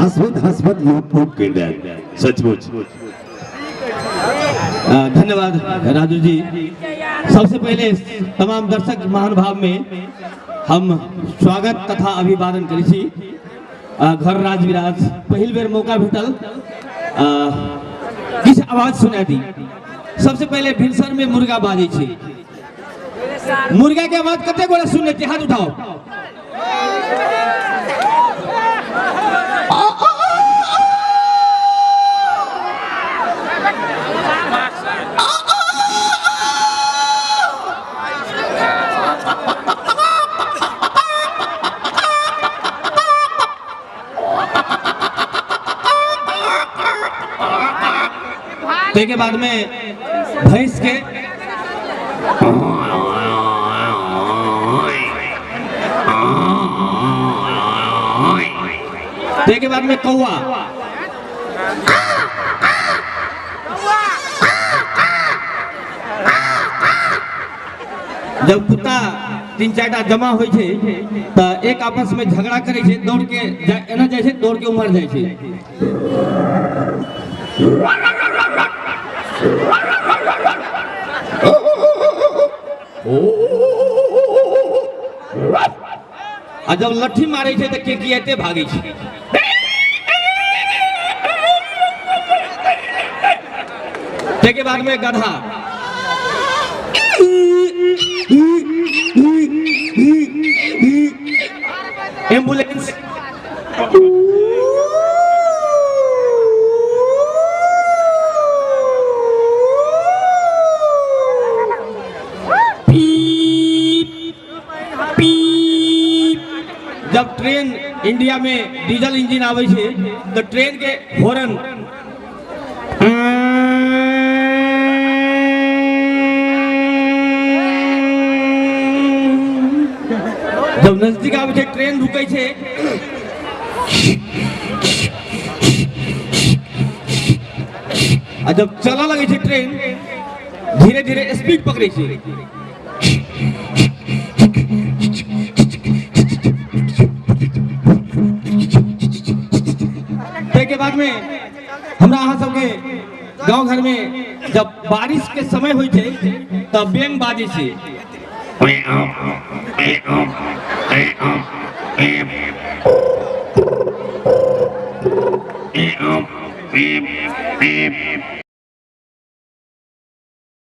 हसवत लोग खूब कर सचमुच। धन्यवाद राजू जी। सबसे पहले तमाम दर्शक महानुभाव में हम स्वागत तथा अभिवादन करी छी। घर राज विराज पहिल बेर मौका भेटल किछ आवाज सुना दी। सबसे पहले भिनसर में मुर्गा बाजे छी। मुर्गा के आवाज कते गोरा सुनने छी, हाथ उठाओ। के बाद में भैंस के के बाद में कौवा, जब कुत्ता 3-4 टा जमा होय छे तो एक आपस में झगड़ा करे छे, दौड़ के एना जाय छे, दौड़ के उमर जाय छे। आ जब लट्ठी मारे छे तो केकियाते भागे छे। के बाद में गधा, एम्बुलेंस, जब ट्रेन इंडिया में डीजल इंजन आवे छे तो ट्रेन के हॉर्न, जब नजदीक आवे छे ट्रेन रुके छे, आ जब चला लगे छे ट्रेन धीरे धीरे स्पीड पकड़े छे। के बाद में हमरा अहाँ सबके गांव घर में जब बारिश के समय होय छे तब बेंग बाजे छे।